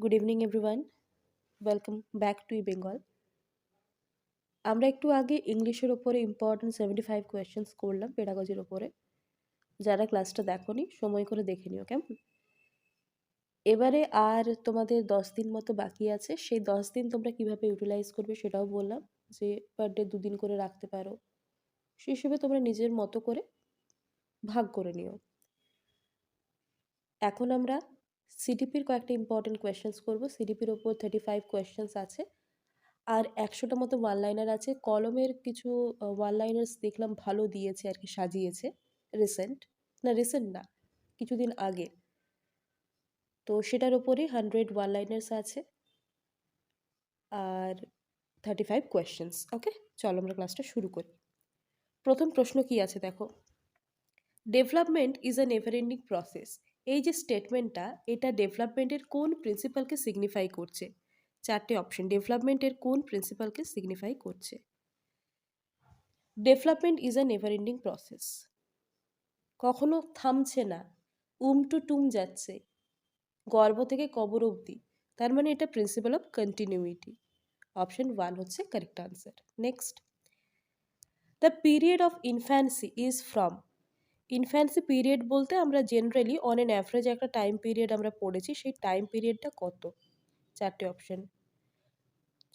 Good evening everyone, welcome back to Bengal. আমরা একটু আগে ইংলিশের ওপরে ইম্পর্টেন্ট 75 কোয়েশ্চেন্স করলাম পেডাগজির ওপরে। যারা ক্লাসটা দেখোনি সময় করে দেখে নিও, কেমন? এবারে আর তোমাদের 10 দিন মতো বাকি আছে। সেই 10 দিন তোমরা কিভাবে ইউটিলাইজ করবে সেটাও বললাম, যে পার ডে 2 দিন করে রাখতে পারো। সেই হিসেবে তোমরা নিজের মতো করে ভাগ করে নিও। এখন আমরা সিডিপির কয়েকটা ইম্পর্টেন্ট কোয়েশ্চেন্স করবো। সিডিপির ওপর 35 কোয়েশ্চেন্স আছে, আর 100টা মতো ওয়ান লাইনার আছে। কলমের কিছু ওয়ান লাইনার্স দেখলাম ভালো দিয়েছে আর কি, সাজিয়েছে। রিসেন্ট রিসেন্ট না, কিছুদিন আগে। তো সেটার ওপরে 100 ওয়ান লাইনার্স আছে আর 35 কোয়েশ্চেন্স। ওকে, চলো আমরা ক্লাসটা শুরু করি। প্রথম প্রশ্ন কি আছে দেখো, development is a never ending process. এই যে স্টেটমেন্টটা, এটা ডেভেলপমেন্টের কোন প্রিন্সিপালকে সিগনিফাই করছে? চারটে অপশন, ডেভেলপমেন্টের কোন প্রিন্সিপালকে সিগনিফাই করছে? Development is a never ending process, কখনো থামছে না, টু টুম যাচ্ছে, গর্ভ থেকে কবর অবধি। তার মানে এটা প্রিন্সিপাল অফ কন্টিনিউইটি। অপশন 1 হচ্ছে correct answer. Next, the period of infancy is from. Infancy period বলতে আমরা জেনারেলি অন অ্যান অ্যাভারেজ একটা টাইম পিরিয়ড আমরা পড়েছি, সেই টাইম পিরিয়ডটা কত? চারটে অপশন,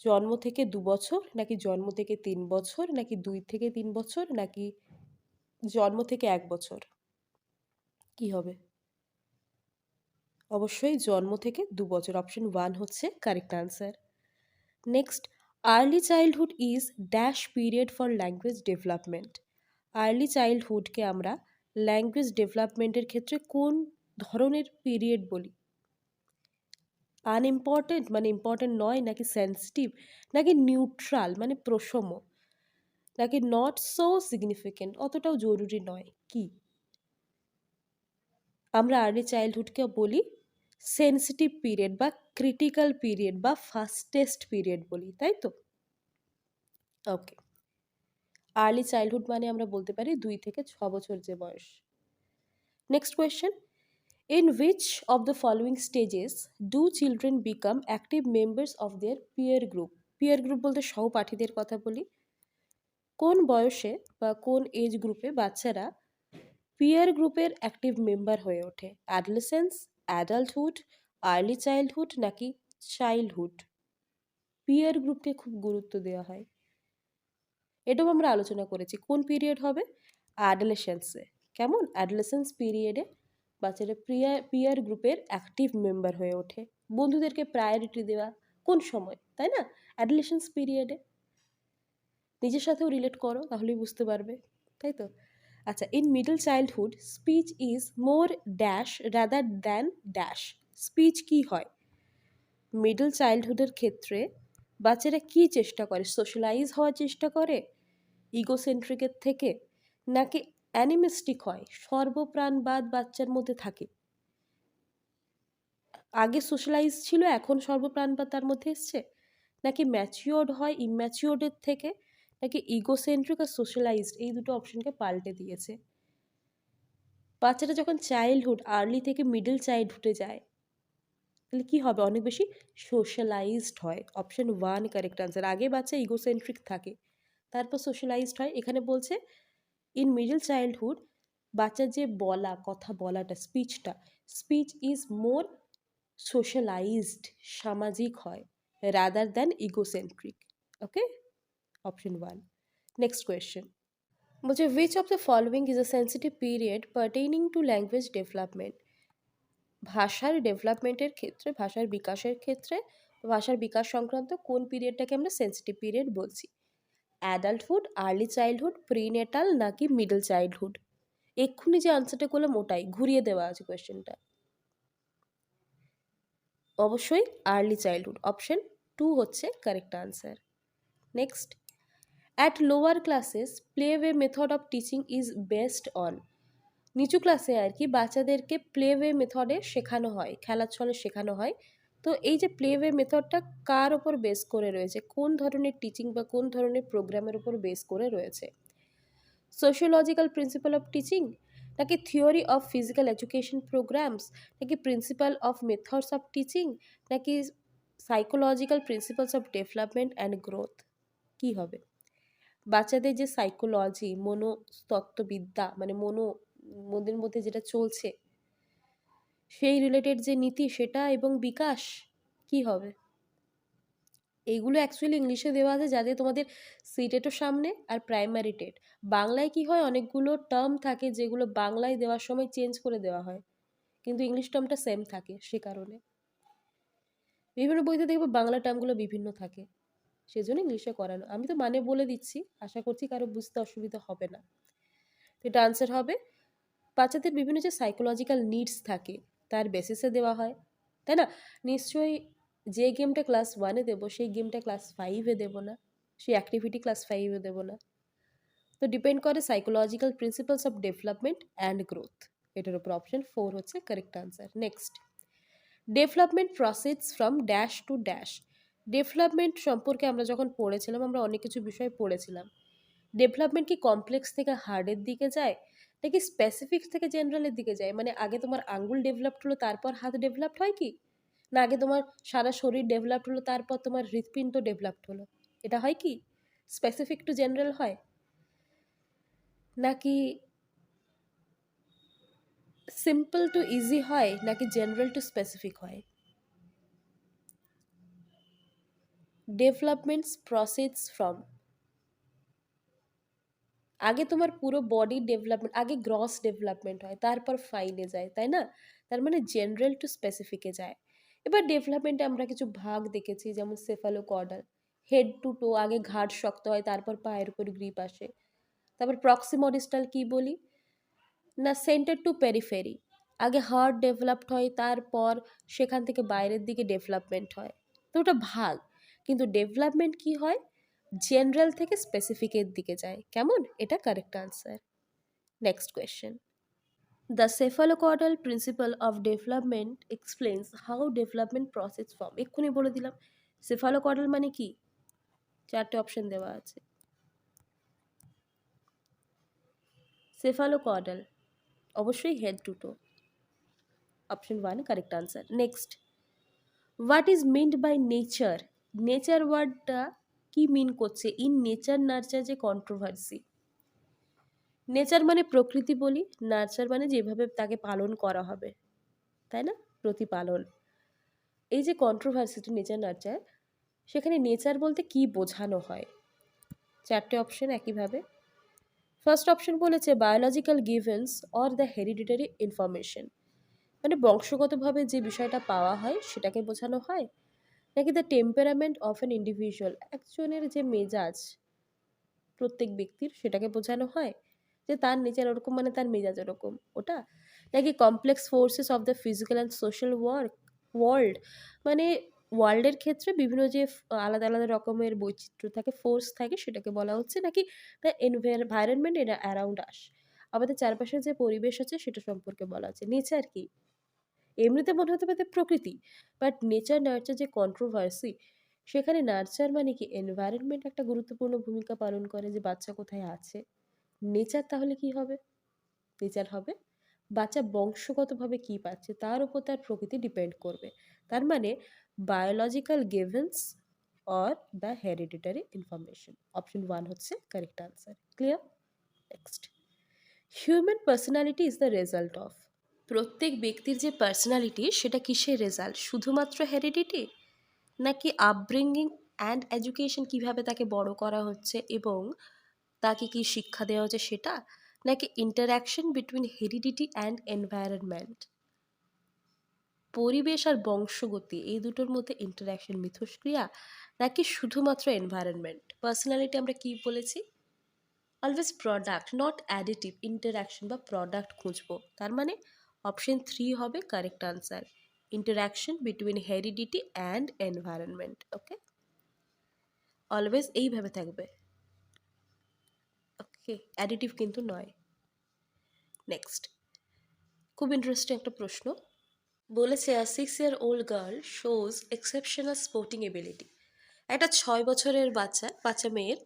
জন্ম থেকে 2 বছর, নাকি জন্ম থেকে 3 বছর, নাকি 2 থেকে 3 বছর, নাকি জন্ম থেকে 1 বছর। কি হবে? অবশ্যই জন্ম থেকে 2 বছর। অপশন 1 হচ্ছে correct answer. Next, early childhood is dash period for language development. আর্লি চাইল্ডহুডকে আমরা ল্যাঙ্গুয়েজ ডেভেলপমেন্টের ক্ষেত্রে কোন ধরনের পিরিয়ড বলি? আনইম্পর্টেন্ট মানে ইম্পর্টেন্ট নয়, নাকি সেন্সিটিভ, নাকি নিউট্রাল মানে প্রসম, নাকি নট সো সিগনিফিকেন্ট অতটাও জরুরি নয়? কি আমরা আর্লি চাইল্ডহুডকে বলি? সেন্সিটিভ পিরিয়ড বা ক্রিটিক্যাল পিরিয়ড বা ফাস্টেস্ট পিরিয়ড বলি, তাই তো? ওকে, আর্লি চাইল্ডহুড মানে আমরা বলতে পারি 2 থেকে 6 বছর যে বয়স। Next question, in which of the following stages do children become active members of their peer group? Peer group বলতে সহপাঠীদের কথা বলি। কোন বয়সে বা কোন এজ গ্রুপে বাচ্চারা পিয়ার গ্রুপের অ্যাক্টিভ মেম্বার হয়ে ওঠে? অ্যাডোলেসেন্স, অ্যাডাল্টহুড, আর্লি চাইল্ডহুড, নাকি চাইল্ডহুড? পিয়ার গ্রুপকে খুব গুরুত্ব দেওয়া হয়, এটাও আমরা আলোচনা করেছি। কোন পিরিয়ড হবে? অ্যাডোলেসেন্সে। কেমন? অ্যাডোলেসেন্স পিরিয়ডে বাচ্চারা পিয়ার গ্রুপের অ্যাক্টিভ মেম্বার হয়ে ওঠে। বন্ধুদেরকে প্রায়োরিটি দেওয়া কোন সময়, তাই না? অ্যাডোলেসেন্স পিরিয়ডে। নিজের সাথেও রিলেট করো, তাহলেই বুঝতে পারবে, তাই তো? আচ্ছা, in middle childhood speech is more dash rather than dash. Speech কি হয় মিডল চাইল্ডহুডের ক্ষেত্রে? বাচ্চারা কি চেষ্টা করে? সোশ্যালাইজ হওয়ার চেষ্টা করে ইগোসেন্ট্রিকের থেকে, নাকি অ্যানিমিস্টিক হয়, সর্বপ্রাণবাদ বাচ্চার মধ্যে থাকে? আগে সোশ্যালাইজ ছিল, এখন সর্বপ্রাণবাদ তার মধ্যে এসছে, নাকি ম্যাচিওর্ড হয় ইম্যাচিওর্ডের থেকে, নাকি ইগোসেন্ট্রিক আর সোশ্যালাইজড, এই দুটো অপশনকে পাল্টে দিয়েছে। বাচ্চাটা যখন চাইল্ডহুড আর্লি থেকে মিডল চাইল্ডহুডে যায়, তাহলে কি হবে? অনেক বেশি সোশ্যালাইজড হয়। Option 1 correct answer. আগে বাচ্চা ইগোসেন্ট্রিক থাকে, তারপর সোশ্যালাইজড হয়। এখানে বলছে ইন মিডল চাইল্ডহুড বাচ্চার যে বলা, কথা বলাটা, স্পিচ ইজ মোর সোশ্যালাইজড, সামাজিক হয়, rather than egocentric. Okay, option 1। Next question বলছে, which of the following is a sensitive period pertaining to language development? ভাষার ডেভেলপমেন্টের ক্ষেত্রে, ভাষার বিকাশের ক্ষেত্রে, ভাষার বিকাশ সংক্রান্ত কোন পিরিয়ডটাকে আমরা সেন্সিটিভ পিরিয়ড বলছি? অ্যাডাল্টহুড, আর্লি চাইল্ডহুড, প্রিনেটাল, নাকি মিডল চাইল্ডহুড? এক্ষুনি যে আনসারটা করলাম ওটাই, ঘুরিয়ে দেওয়া আছে কোয়েশ্চেনটা। অবশ্যই আর্লি চাইল্ডহুড। অপশন 2 হচ্ছে correct answer. Next, at lower classes play way method of teaching is based on. নিচু ক্লাসে আর কি বাচ্চাদেরকে প্লে ওয়ে মেথডে শেখানো হয়, খেলার ছলে শেখানো হয়। তো এই যে প্লে ওয়ে মেথডটা কার ওপর বেস করে রয়েছে? কোন ধরনের টিচিং বা কোন ধরনের প্রোগ্রামের ওপর বেস করে রয়েছে? সোশিওলজিক্যাল প্রিন্সিপাল অফ টিচিং, নাকি theory of physical education programs, নাকি principal of methods of teaching, নাকি psychological principles of development and growth? কি হবে? বাচ্চাদের যে সাইকোলজি, মনস্তত্ত্ববিদ্যা, মানে মনের মধ্যে যেটা চলছে সেই রিলেটেড যে নীতি সেটা এবং বিকাশ, কি হবে? এইগুলো অ্যাকচুয়ালি ইংলিশে দেওয়া আছে যাতে তোমাদের সিটেটও সামনে আর প্রাইমারি টেট। বাংলায় কি হয়, অনেকগুলো টার্ম থাকে যেগুলো বাংলায় দেওয়ার সময় চেঞ্জ করে দেওয়া হয়, কিন্তু ইংলিশ টার্মটা সেম থাকে। সে কারণে বিভিন্ন বইতে দেখবো বাংলা টার্মগুলো বিভিন্ন থাকে, সেজন্য ইংলিশে করানো। আমি তো মানে বলে দিচ্ছি, আশা করছি কারো বুঝতে অসুবিধা হবে না। তো এটা আনসার হবে। বাচ্চাদের বিভিন্ন যে সাইকোলজিক্যাল নিডস থাকে তার বেসিসে দেওয়া হয়, তাই না? নিশ্চয়ই যে গেমটা ক্লাস 1-এ দেবো সেই গেমটা ক্লাস 5-এ দেবো না, সেই অ্যাক্টিভিটি ক্লাস 5-এ দেবো না। তো ডিপেন্ড করে psychological principles of development and growth. এটার উপর অপশন 4 হচ্ছে correct answer. Next, development proceeds from dash to dash. Development সম্পর্কে আমরা যখন পড়েছিলাম, আমরা অনেক কিছু বিষয় পড়েছিলাম। ডেভেলপমেন্ট কি কমপ্লেক্স থেকে হার্ডের দিকে যায়, নাকি স্পেসিফিক থেকে জেনারেলের দিকে যায়? মানে আগে তোমার আঙ্গুল ডেভেলপড হলো তারপর হাত ডেভেলপড হয় কি, না আগে তোমার সারা শরীর ডেভেলপড হলো তারপর তোমার হৃৎপিণ্ড ডেভেলপড হলো? এটা হয় কি স্পেসিফিক টু জেনারেল হয়, নাকি সিম্পল টু ইজি হয়, নাকি জেনারেল টু স্পেসিফিক হয়? ডেভেলপমেন্টস প্রসিডস ফ্রম, আগে তোমার পুরো বডি ডেভেলপমেন্ট, আগে গ্রস ডেভেলপমেন্ট হয় তারপর ফাইনে যায়, তাই না? তার মানে জেনারেল টু স্পেসিফিকে যায়। এবার ডেভেলপমেন্টে আমরা কিছু ভাগ দেখেছি, যেমন সেফালোকর্ডাল, হেড টু টো, আগে ঘাড় শক্ত হয় তারপর পায়ের উপর গ্রিপ আসে। তারপর প্রক্সিমোডিস্টাল কি বলি না, সেন্টার টু পেরিফেরি, আগে হার্ট ডেভেলপড হয় তারপর সেখান থেকে বাইরের দিকে ডেভেলপমেন্ট হয়। তো ওটা ভাগ, কিন্তু ডেভেলপমেন্ট কি হয়, জেনারেল থেকে স্পেসিফিকের দিকে যায়। কেমন? এটা correct answer. Next question, the cephalocaudal principal of development explains how development process form. এক্ষুনি বলে দিলাম। সেফালোকর্ডাল মানে কি? চারটে অপশন দেওয়া আছে। সেফালোকর্ডাল অবশ্যই head to toe, option 1 correct answer. Next, what is meant by nature. Nature ওয়ার্ডটা কি মিন করছে? ইন নেচার নার্চার যে কন্ট্রোভার্সি। নেচার মানে প্রকৃতি বলি, নার্চার মানে যেভাবে তাকে পালন করা হবে, তাই না? প্রতিপালন। এই যে কন্ট্রোভার্সিটি নেচার নার্চার, সেখানে নেচার বলতে কি বোঝানো হয়? চারটে অপশন একইভাবে। ফার্স্ট অপশন বলেছে biological givens or the hereditary information, মানে বংশগতভাবে যে বিষয়টা পাওয়া হয় সেটাকে বোঝানো হয়, নাকি the temperament of an individual, একজনের যে মেজাজ প্রত্যেক ব্যক্তির সেটাকে বোঝানো হয়, যে তার নেচার ওরকম মানে তার মেজাজ ওরকম, ওটা, নাকি complex forces of the physical and social world, মানে ওয়ার্ল্ডের ক্ষেত্রে বিভিন্ন যে আলাদা আলাদা রকমের বৈচিত্র্য থাকে, ফোর্স থাকে, সেটাকে বলা হচ্ছে, নাকি the environment in around us, আমাদের চারপাশে যে পরিবেশ আছে সেটা সম্পর্কে বলা হচ্ছে। নেচার কি? এমনিতে মনে হতে পারে প্রকৃতি, বাট নেচার নার্চার যে কন্ট্রোভার্সি, সেখানে নার্চার মানে কি এনভায়রনমেন্ট একটা গুরুত্বপূর্ণ ভূমিকা পালন করে, যে বাচ্চা কোথায় আছে। নেচার তাহলে কি হবে? নেচার হবে বাচ্চা বংশগতভাবে কি পাচ্ছে তার উপর তার প্রকৃতি ডিপেন্ড করবে। তার মানে biological givens or the hereditary information, option 1 হচ্ছে correct answer. Clear? Next, human personality is the result of. প্রত্যেক ব্যক্তির যে পার্সোনালিটি সেটা কিসের রেজাল্ট? শুধুমাত্র হেরিডিটি, নাকি আপব্রিঙ্গিং অ্যান্ড এডুকেশন, কিভাবে তাকে বড় করা হচ্ছে এবং তাকে কি শিক্ষা দেওয়া হচ্ছে সেটা, নাকি interaction between heredity and environment, পরিবেশ আর বংশগতি এই দুটোর মধ্যে ইন্টারাকশন মিথস্ক্রিয়া, নাকি শুধুমাত্র এনভায়রনমেন্ট? পার্সোনালিটি আমরা কি বলেছি? Always product not additive, interaction বা প্রোডাক্ট খুঁজবো। তার মানে অপশন 3 হবে correct answer, interaction between heredity and environment. Okay, always এইভাবে থাকবে, ওকে, অ্যাডিটিভ কিন্তু নয়। নেক্সট, খুব ইন্টারেস্টিং একটা প্রশ্ন বলেছে, আ 6 year old girl shows exceptional sporting ability. একটা 6 বছরের বাচ্চা মেয়ের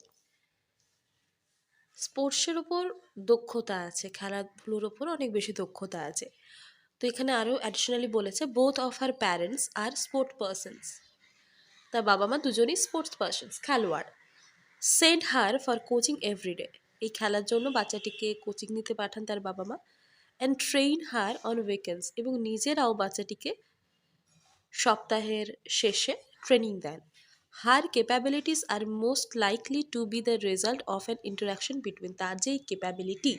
স্পোর্টসের ওপর দক্ষতা আছে, খেলাধুলোর ওপর অনেক বেশি দক্ষতা আছে। তো এখানে আরও অ্যাডিশনালি বলেছে both of her parents are sport persons, তার বাবা মা দুজনেই স্পোর্টস পার্সনস, খেলোয়াড়। Send her for coaching every day, এই খেলার জন্য বাচ্চাটিকে কোচিং নিতে পাঠান তার বাবা মা। And train her on weekends, এবং নিজেরাও বাচ্চাটিকে সপ্তাহের শেষে ট্রেনিং দেন। Her capabilities are most likely to be the result of an interaction between, তার যে ক্যাপাবিলিটি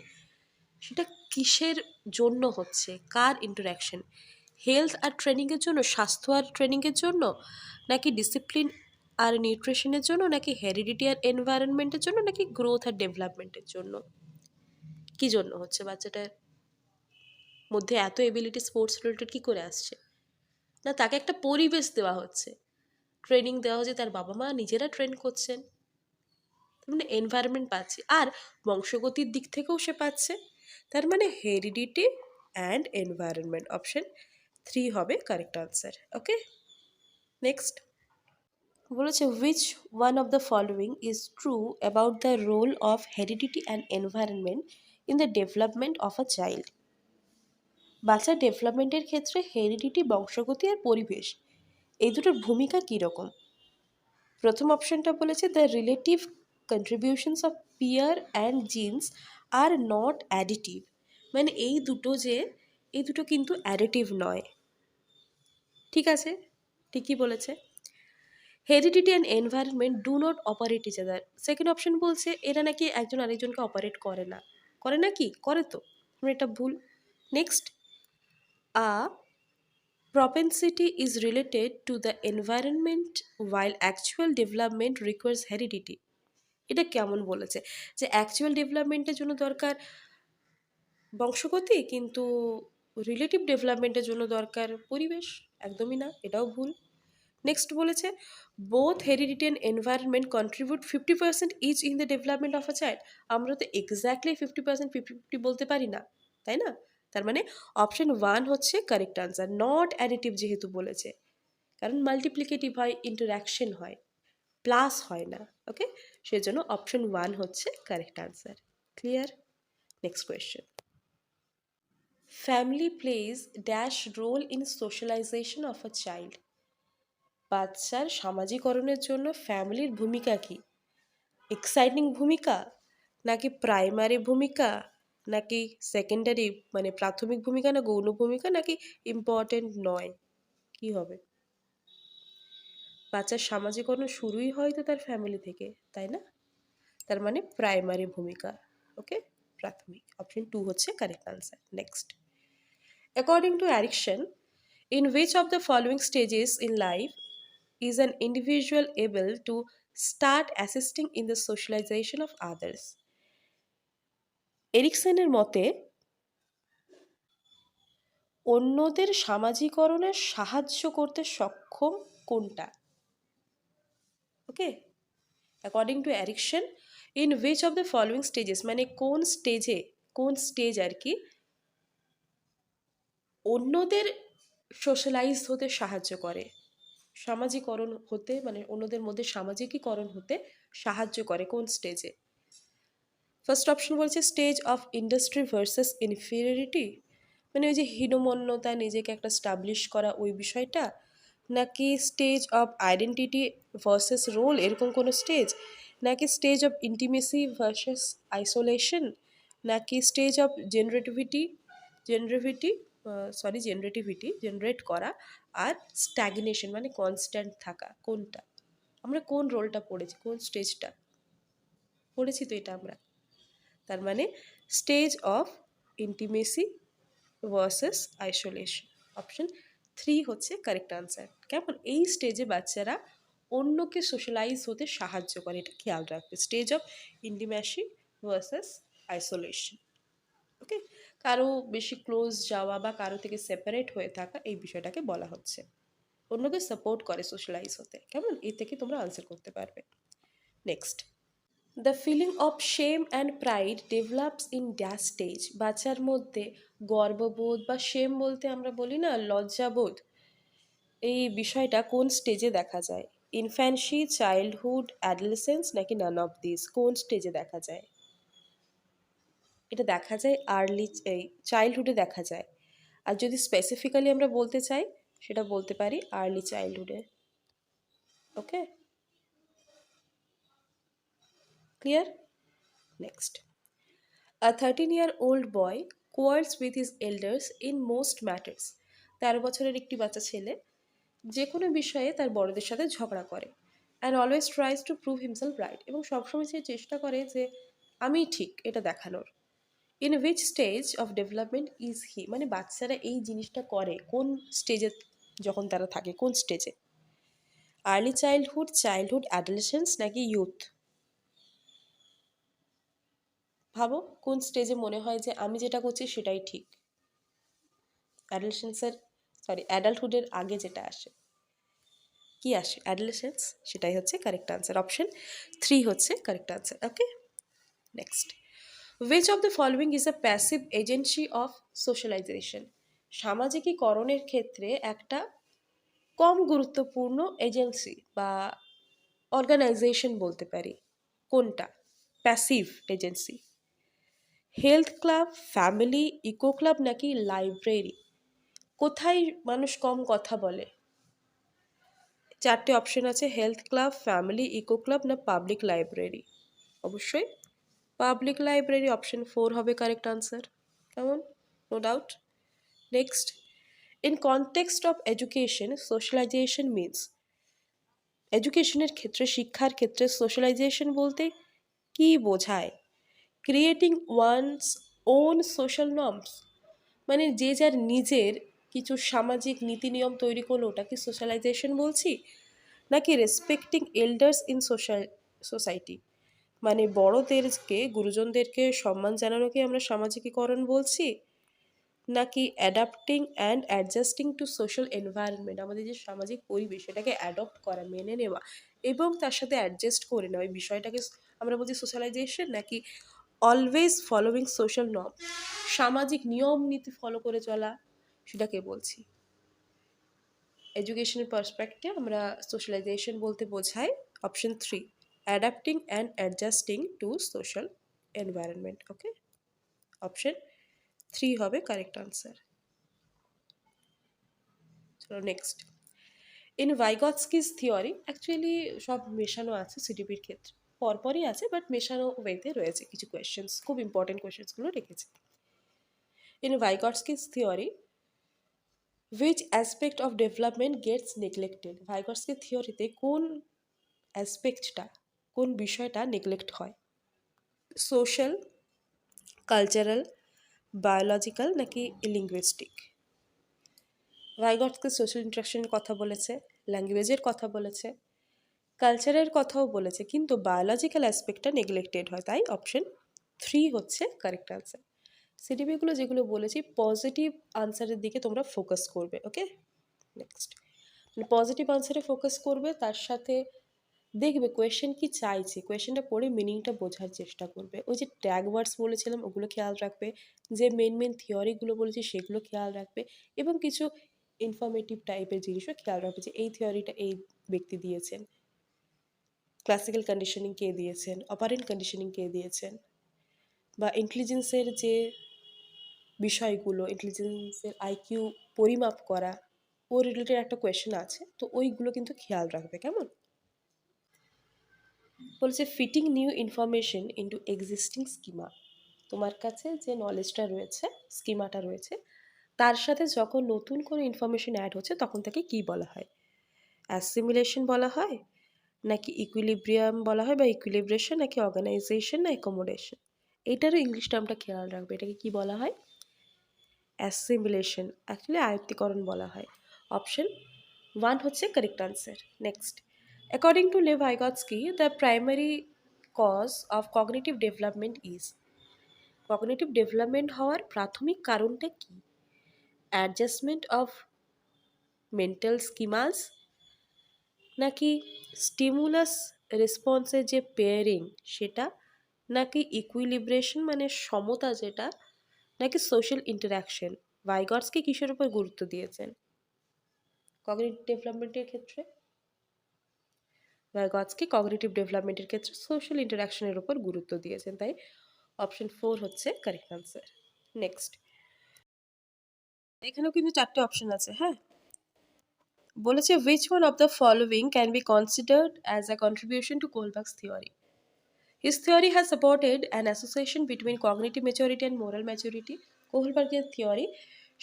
সেটা কিসের জন্য হচ্ছে, কার ইন্টারাকশন, হেলথ আর ট্রেনিংয়ের জন্য, স্বাস্থ্য আর ট্রেনিংয়ের জন্য, নাকি ডিসিপ্লিন আর নিউট্রিশনের জন্য, নাকি হেরিডিটি আর এনভায়রনমেন্টের জন্য, নাকি গ্রোথ আর ডেভেলপমেন্টের জন্য, কি জন্য হচ্ছে বাচ্চাটার মধ্যে এত এবিলিটি স্পোর্টস রিলেটেড কী করে আসছে? না তাকে একটা পরিবেশ দেওয়া হচ্ছে, ট্রেনিং দেওয়া হচ্ছে, তার বাবা মা নিজেরা ট্রেন করছেন, তার মানে এনভায়রনমেন্ট পাচ্ছে, আর বংশগতির দিক থেকেও সে পাচ্ছে। তার মানে হেরিডিটি অ্যান্ড এনভায়রনমেন্ট, অপশন 3 হবে কারেক্ট আনসার। ওকে, নেক্সট বলেছে which one of the following is true about the role of heredity and environment in the development of a child? বাচ্চার ডেভেলপমেন্টের ক্ষেত্রে হেরিডিটি, বংশগতি আর পরিবেশ, এই দুটোর ভূমিকা কীরকম? প্রথম অপশনটা বলেছে the relative contributions of peer and genes are not additive, মানে এই দুটো কিন্তু অ্যাডিটিভ নয়। ঠিক আছে, ঠিকই বলেছে। Heredity and environment do not operate each other, second option বলছে এরা নাকি একজন আরেকজনকে অপারেট করে না, করে না কি করে, তো এটা ভুল। Next, a propensity is related to the environment while actual development requires heredity, এটা কেমন বলেছে যে অ্যাকচুয়াল ডেভেলপমেন্টের জন্য দরকার বংশগতি কিন্তু রিলেটিভ ডেভেলপমেন্টের জন্য দরকার পরিবেশ, একদমই না, এটাও ভুল। নেক্সট বলেছে both heredity and environment contribute 50% each in the development of a child, আমরা তো এক্স্যাক্টলি 50% 50-50 বলতে পারি না, তাই না? তার মানে অপশন 1 হচ্ছে কারেক্ট আনসার, নট অ্যাডিটিভ যেহেতু বলেছে, কারণ মাল্টিপ্লিকেটিভ হয়, ইন্টারাকশন হয়, প্লাস হয় না। ওকে, সেজন্য অপশন 1 হচ্ছে correct answer. Clear? Next question, family plays dash role in socialization of a child, বাচ্চার সামাজিকরণের জন্য ফ্যামিলির ভূমিকা কি? এক্সাইটিং ভূমিকা, নাকি প্রাইমারি ভূমিকা, নাকি সেকেন্ডারি মানে প্রাথমিক ভূমিকা, না গৌণ ভূমিকা, নাকি ইম্পর্টেন্ট নয়, কি হবে? বাচ্চার সামাজিকরণ শুরুই হয় তো তার ফ্যামিলি থেকে, তাই না? তার মানে প্রাইমারি ভূমিকা। ওকে, প্রাথমিক, অপশন 2 হচ্ছে correct answer. Next, according to Erikson, in which of the following stages in life is an individual able to start assisting in the socialization of others? এরিকসনের মতে অন্যদের সামাজিকরণে সাহায্য করতে সক্ষম কোনটা? Okay, according to Erikson, in which of the following stages, মানে কোন স্টেজ আর কি অন্যদের সোশ্যালাইজ হতে সাহায্য করে, সামাজিকরণ হতে, মানে অন্যদের মধ্যে সামাজিকীকরণ হতে সাহায্য করে কোন স্টেজে? ফার্স্ট অপশন বলছে stage of industry versus inferiority, মানে ওই যে হীনমন্যতা, নিজেকে একটা স্টাবলিশ করা, ওই বিষয়টা, নাকি stage of identity versus role, এরকম কোনো স্টেজ, নাকি stage of intimacy versus isolation, নাকি স্টেজ অফ জেনারেট করা, আর স্ট্যাগনেশন মানে কনস্ট্যান্ট থাকা, কোনটা? আমরা কোন রোলটা পড়েছি, কোন স্টেজটা পড়েছি তো এটা আমরা, তার মানে stage of intimacy versus isolation, option 3 হচ্ছে কারেক্ট আনসার। কেমন, এই স্টেজে বাচ্চারা অন্যকে সোশ্যালাইজ হতে সাহায্য করে, এটা খেয়াল রাখবে, stage of intimacy versus isolation. Okay, কারো বেশি ক্লোজ যাওয়া বা কারো থেকে সেপারেট হয়ে থাকা, এই বিষয়টাকে বলা হচ্ছে, অন্যকে সাপোর্ট করে সোশ্যালাইজ হতে। কেমন, এই থেকে তোমরা আনসার করতে পারবে। Next, the feeling of shame and pride develops in dash stage, বাচ্চার মধ্যে গর্ববোধ বা শেম বলতে আমরা বলি না লজ্জাবোধ, এই বিষয়টা কোন স্টেজে দেখা যায়? ইনফ্যান্সি, চাইল্ডহুড, অ্যাডোলেসেন্স, নাকি নান অফ দিস, কোন স্টেজে দেখা যায়? এটা দেখা যায় এই চাইল্ডহুডে দেখা যায়। আর যদি স্পেসিফিক্যালি আমরা বলতে চাই সেটা বলতে পারি early চাইল্ডহুডে। Okay, clear? Next, a 13-year-old boy quarrels with his elders in most matters. 13 বছরের একটি বাচ্চা ছেলে যে কোনো বিষয়ে তার বড়দের সাথে ঝগড়া করে, and always tries to prove himself right, এবং সবসময় সে চেষ্টা করে যে আমি ঠিক এটা দেখানোর। In which stage of development is he, মানে বাচ্চারা এই জিনিসটা করে কোন স্টেজে, যখন তারা থাকে কোন স্টেজে? আর্লি চাইল্ডহুড, চাইল্ডহুড, অ্যাডোলেসেন্স নাকি ইউথ? ভাবো কোন স্টেজে মনে হয় যে আমি যেটা করছি সেটাই ঠিক? অ্যাডোলেসেন্সের, অ্যাডাল্টহুডের আগে যেটা আসে, কি আসে? অ্যাডোলেসেন্স, সেটাই হচ্ছে কারেক্ট আনসার। অপশন 3 হচ্ছে correct answer. Okay, next, which of the following is a passive agency of socialization? সামাজিকীকরণের ক্ষেত্রে একটা কম গুরুত্বপূর্ণ এজেন্সি বা অর্গানাইজেশন বলতে পারি, কোনটা? Passive agency. Health club, family, eco club নাকি লাইব্রেরি? কোথায় মানুষ কম কথা বলে? 4টে অপশন আছে, health club, family, eco club না পাবলিক লাইব্রেরি। অবশ্যই পাবলিক লাইব্রেরি, অপশন 4 হবে কারেক্ট আনসার। কেমন? No doubt. Next, in context of education socialization means, এডুকেশনের ক্ষেত্রে, শিক্ষার ক্ষেত্রে সোশ্যালাইজেশন বলতে কি বোঝায়? Creating one's own social norms, মানে যে যার নিজের কিছু সামাজিক নীতি নিয়ম তৈরি করলো ওটাকে সোশ্যালাইজেশন বলছি, নাকি রেসপেক্টিং এল্ডার্স ইন সোসাইটি, মানে বড়দেরকে, গুরুজনদেরকে সম্মান জানানোকে আমরা সামাজিকীকরণ বলছি, নাকি adapting and adjusting to social environment, আমাদের যে সামাজিক পরিবেশ সেটাকে অ্যাডপ্ট করা, মেনে নেওয়া এবং তার সাথে অ্যাডজাস্ট করে নেওয়া, এই বিষয়টাকে আমরা বলছি সোশ্যালাইজেশন, নাকি অলওয়েজ ফলোয়িং সোশ্যাল নর্ম, সামাজিক নিয়ম নীতি ফলো করে চলা, সেটাকে বলছি? এডুকেশনের পার্সপেক্টে আমরা সোশ্যালাইজেশন বলতে বোঝাই option 3, adapting and adjusting to social environment. Okay, option 3 হবে কারেক্ট আনসার। চলো next, in Vygotsky's theory, actually সব মেশানো আছে সিডিপির ক্ষেত্রে, পরপরই আছে বাট মেশানো ওয়েতে রয়েছে কিছু কোয়েশ্চেন্স, খুব ইম্পর্টেন্ট কোয়েশ্চেন্সগুলো রেখেছে। In Vygotsky's theory which aspect of development gets neglected, Vygotsky থিওরিতে কোন অ্যাসপেক্টটা, কোন বিষয়টা নেগলেক্ট হয়? সোশ্যাল, কালচারাল, বায়োলজিক্যাল নাকি লিঙ্গুইস্টিক? ভাইগটস্কি সোশ্যাল ইন্টারাকশনের কথা বলেছে, ল্যাঙ্গুয়েজের কথা বলেছে, কালচারের কথাও বলেছে, কিন্তু বায়োলজিক্যাল অ্যাসপেক্টটা নেগলেক্টেড হয়, তাই অপশন 3 হচ্ছে কারেক্ট আনসার। সিডিপিগুলো যেগুলো বলেছি পজিটিভ আনসারের দিকে তোমরা ফোকাস করবে। ওকে, নেক্সট, মানে পজিটিভ আনসারে ফোকাস করবে, তার সাথে দেখবে কোয়েশ্চেন কি চাইছে, কোয়েশ্চেনটা পড়ে মিনিংটা বোঝার চেষ্টা করবে, ওই যে ট্যাগ ওয়ার্ডস বলেছিলাম ওগুলো খেয়াল রাখবে, যে মেন থিওরিগুলো বলেছি সেগুলো খেয়াল রাখবে, এবং কিছু ইনফরমেটিভ টাইপের জিনিসও খেয়াল রাখবে, যে এই থিওরিটা এই ব্যক্তি দিয়েছেন, ক্লাসিক্যাল কন্ডিশনিং কে দিয়েছেন, অপারেন্ট কন্ডিশনিং কে দিয়েছেন, বা ইন্টেলিজেন্সের যে বিষয়গুলো, ইন্টেলিজেন্সের আইকিউ পরিমাপ করা, ও রিলেটেড একটা কোয়েশ্চেন আছে, তো ওইগুলো কিন্তু খেয়াল রাখবে। কেমন? বলছে fitting new information into existing schema, তোমার কাছে যে নলেজটা রয়েছে, স্কিমাটা রয়েছে, তার সাথে যখন নতুন কোনো ইনফরমেশন অ্যাড হচ্ছে তখন তাকে কী বলা হয়? অ্যাসিমিলেশন বলা হয়, নাকি ইকুইলিব্রিয়াম বলা হয় বা ইকুইলিব্রেশন, নাকি অর্গানাইজেশন না অ্যাকোমোডেশন? এটারও ইংলিশ টার্মটা খেয়াল রাখবে, এটাকে কী বলা হয়? অ্যাসিমিলেশন, অ্যাকচুয়ালি আয়ত্তীকরণ বলা হয়। অপশন 1 হচ্ছে correct answer. Next, according to Lev Vygotsky the primary cause of cognitive development is, cognitive development হওয়ার প্রাথমিক কারণটা কি? অ্যাডজাস্টমেন্ট অফ মেন্টাল স্কিমাস, নাকি স্টিমুলাস রেসপন্সের যে পেয়ারিং সেটা, নাকি ইকুইলিব্রেশন মানে সমতা যেটা, নাকি সোশ্যাল ইন্টারাকশন? ভাইগটস্কি কিসের উপর গুরুত্ব দিয়েছেন কগনিটিভ ডেভেলপমেন্টের ক্ষেত্রে? ভাইগটস্কি কগনিটিভ ডেভেলপমেন্টের ক্ষেত্রে সোশ্যাল ইন্টারাকশনের উপর গুরুত্ব দিয়েছেন, তাই অপশন 4 হচ্ছে কারেক্ট আনসার। নেক্সট, এখানেও কিন্তু 4টে অপশন আছে, হ্যাঁ। বলেছে which one of the following can be considered as a contribution to Kohlberg's theory? His theory has supported an association between cognitive maturity and moral maturity. কোহলবার্গের theory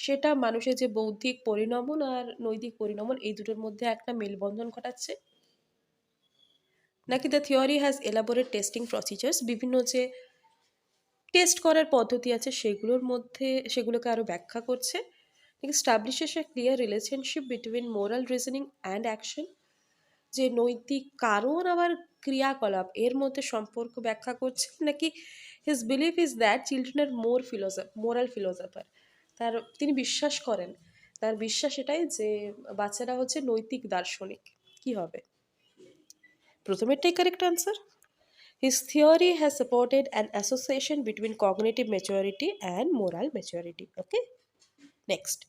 সেটা মানুষের যে বৌদ্ধিক পরিণমন আর নৈতিক পরিণমন এই দুটোর মধ্যে একটা মেলবন্ধন ঘটাচ্ছে, নাকি the theory has elaborate testing procedures, বিভিন্ন যে টেস্ট করার পদ্ধতি আছে সেগুলোর মধ্যে সেগুলোকে আরও ব্যাখ্যা করছে, নাকি establishes a clear relationship between moral reasoning and action, যে নৈতিক কারণ আবার ক্রিয়াকলাপ এর মধ্যে সম্পর্ক ব্যাখ্যা করছে, নাকি his believe is that children are moral philosopher, তিনি বিশ্বাস করেন, তার বিশ্বাস এটাই যে বাচ্চারা হচ্ছে নৈতিক দার্শনিক। কি হবে? প্রথমেরটাই correct answer. His theory has supported an association between cognitive maturity and moral maturity. Okay? Next.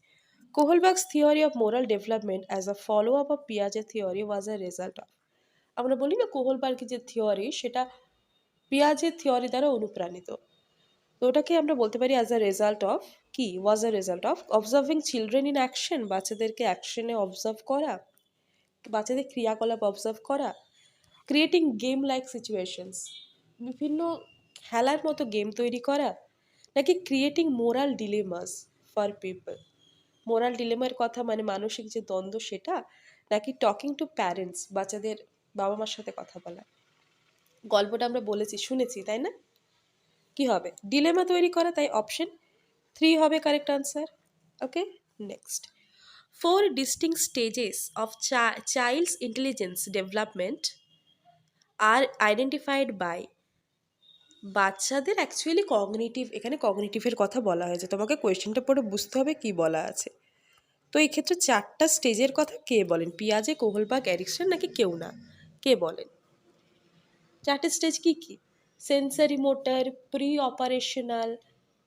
Kohlberg's theory of moral development as a follow-up of Piaget theory was a result of, আমরা বলি না কোহলবার্গের যে theory সেটা পিয়াজের theory দ্বারা অনুপ্রাণিত, তো ওটাকে আমরা বলতে পারি অ্যাজ আ রেজাল্ট অফ, কি was a result of observing children in action, বাচ্চাদেরকে অ্যাকশনে অবজার্ভ করা, বাচ্চাদের ক্রিয়াকলাপ অবজার্ভ করা, ক্রিয়েটিং গেম লাইক সিচুয়েশনস, বিভিন্ন খেলার মতো গেম তৈরি করা, নাকি creating moral dilemmas for people, moral ডিলেমার কথা মানে মানসিক যে দ্বন্দ্ব সেটা, নাকি টকিং টু প্যারেন্টস, বাচ্চাদের বাবা মার সাথে কথা বলা। গল্পটা আমরা বলেছি, শুনেছি, তাই না? কি হবে? ডিলেমা তৈরি করা, তাই অপশন 3 হবে correct answer. Okay, next. 4 distinct stages of child's intelligence development are identified by, বাচ্চাদের অ্যাকচুয়ালি কগনিটিভ, এখানে কগনিটিভের কথা বলা হয়েছে, তোমাকে কোয়েশ্চেনটা পড়ে বুঝতে হবে কি বলা আছে। তো এই ক্ষেত্রে 4টা স্টেজের কথা কে বলেন? পিয়াজে, কোহলবার্গ, এরিকসন, নাকি কেউ না? কে বলেন? 4টে স্টেজ কি কি? Sensory motor, pre operational,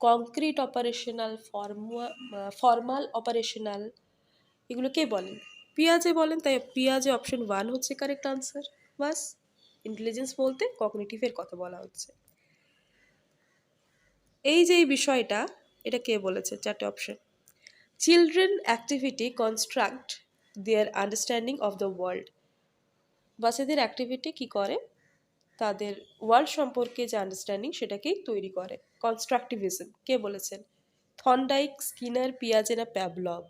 concrete operational, formal operational, এগুলো কে বলেন? পিয়াজে বলেন, তাই পিয়াজে অপশন 1 হচ্ছে কারেক্ট আনসার। বাস, ইন্টেলিজেন্স বলতে কগনিটিভের কথা বলা হচ্ছে। এই যে এই বিষয়টা, এটা কে বলেছে? 4টে option. Children activity construct their understanding of the world, বাচ্চাদের অ্যাক্টিভিটি কি করে? তাদের ওয়ার্ল্ড সম্পর্কে যে আন্ডারস্ট্যান্ডিং সেটাকেই তৈরি করে। কনস্ট্রাকটিভিজম কে বলেছেন? থর্নডাইক, স্কিনার, পিয়াজে, না প্যাভলভ?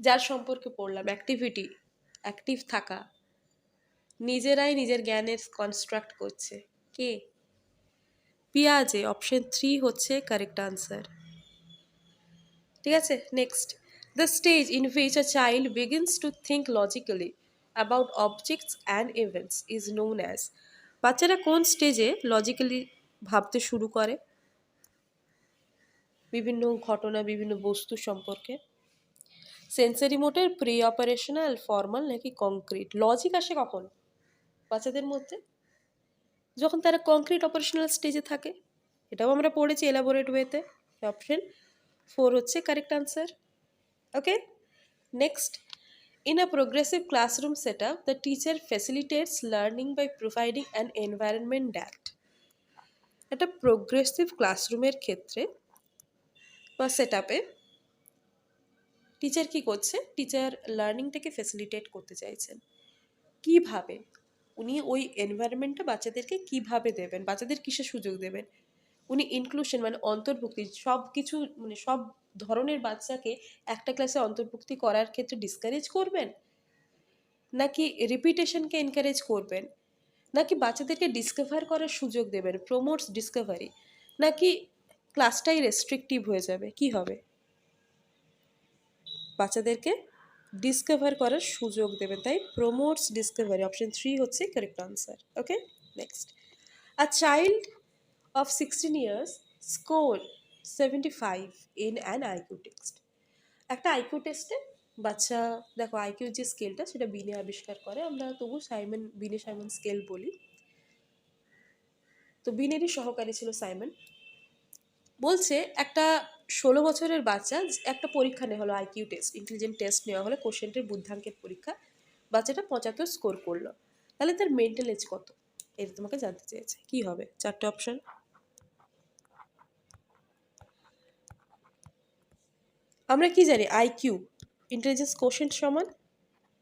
যার সম্পর্কে পড়লাম, অ্যাক্টিভিটি, অ্যাক্টিভ থাকা, নিজেরাই নিজের জ্ঞানের কনস্ট্রাক্ট করছে, কে? পিয়াজে, অপশন 3 হচ্ছে কারেক্ট আনসার। ঠিক আছে, next. The stage in which a child begins to think logically about objects and events is known as, বাচ্চারা কোন স্টেজে লজিক্যালি ভাবতে শুরু করে বিভিন্ন ঘটনা, বিভিন্ন বস্তু সম্পর্কে? Sensory motor, pre operational, formal, নাকি কংক্রিট? লজিক আসে কখন বাচ্চাদের মধ্যে? যখন তারা কংক্রিট অপারেশনাল স্টেজে থাকে, এটাও আমরা পড়েছি এলাবোরেট ওয়েতে। অপশন 4 হচ্ছে correct answer. Okay, next. In a progressive classroom setup, the teacher facilitates learning by providing an environment that, একটা প্রোগ্রেসিভ ক্লাসরুমের ক্ষেত্রে বা সেট আপে টিচার কী করছে? টিচার লার্নিংটাকে ফ্যাসিলিটেট করতে চাইছেন। কিভাবে? উনি ওই এনভায়রনমেন্টটা বাচ্চাদেরকে কিভাবে দেবেন, বাচ্চাদের কিসের সুযোগ দেবেন? উনি ইনক্লুশন মানে অন্তর্ভুক্তি, সব কিছু মানে সব ধরনের বাচ্চাকে একটা ক্লাসে অন্তর্ভুক্তি করার ক্ষেত্রে ডিসকারেজ করবেন, নাকি রিপিটেশনকে এনকারেজ করবেন, নাকি বাচ্চাদেরকে ডিসকভার করার সুযোগ দেবেন, প্রমোটস ডিসকভারি, নাকি ক্লাসটাই রেস্ট্রিকটিভ হয়ে যাবে? কি হবে? বাচ্চাদেরকে ডিসকভার করার সুযোগ দেবেন, তাই প্রমোটস ডিসকভারি, অপশন 3 হচ্ছে correct answer. Okay, next. A child of 16 years score 75 in an IQ test, একটা আইকিউ টেস্টে বাচ্চা, দেখো আইকিউ যে স্কেলটা সেটা বিনে আবিষ্কার করে, আমরা তবু বিনে সাইমন স্কেল বলি, তো বিনেরই সহকারী ছিল সাইমন। বলছে একটা 16 বছরের বাচ্চা, একটা পরীক্ষা নেওয়া হলো, আইকিউ টেস্ট, ইন্টেলিজেন্ট টেস্ট নেওয়া হলো, কোশ্চেনটের বুদ্ধাঙ্কের পরীক্ষা, বাচ্চাটা 75 স্কোর করলো, তাহলে তার মেন্টাল এজ কত? এটা তোমাকে জানতে চেয়েছে। কি হবে 4টে অপশন? আমরা কি জানি আইকিউ ইন্টেলিজেন্স কোশেন্ট সমান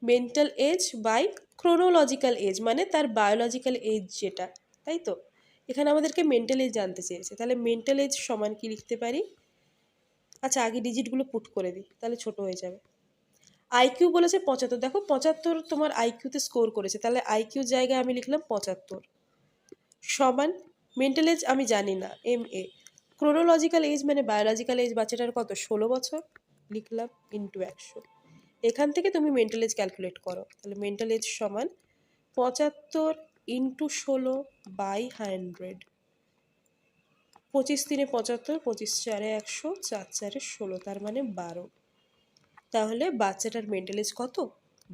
mental age by chronological age, মানে তার বায়োলজিক্যাল এজ যেটা, তাই তো? এখানে আমাদেরকে মেন্টাল এজ জানতে চেয়েছে, তাহলে মেন্টাল এজ সমান কি লিখতে পারি? আচ্ছা আগে ডিজিটগুলো পুট করে দিই, তাহলে ছোট হয়ে যাবে। আইকিউ বলেছে 75, দেখো 75 তোমার আইকিউতে স্কোর করেছে, তাহলে আইকিউ জায়গায় আমি লিখলাম 75 সমান মেন্টাল এজ আমি জানি না MA, ক্রোনোলজিক্যাল এজ মানে বায়োলজিক্যাল এজ বাচ্চাটার কত 16 বছর, লিখলাম ইন্টু 100। এখান থেকে তুমি মেন্টাল এজ ক্যালকুলেট করো, তাহলে মেন্টাল এজ সমান 75 ইন্টু 16 বাই 100। 25 3 75, 25 4 100, 4 4 16, তার মানে 12। তাহলে বাচ্চাটার মেন্টাল এজ কত?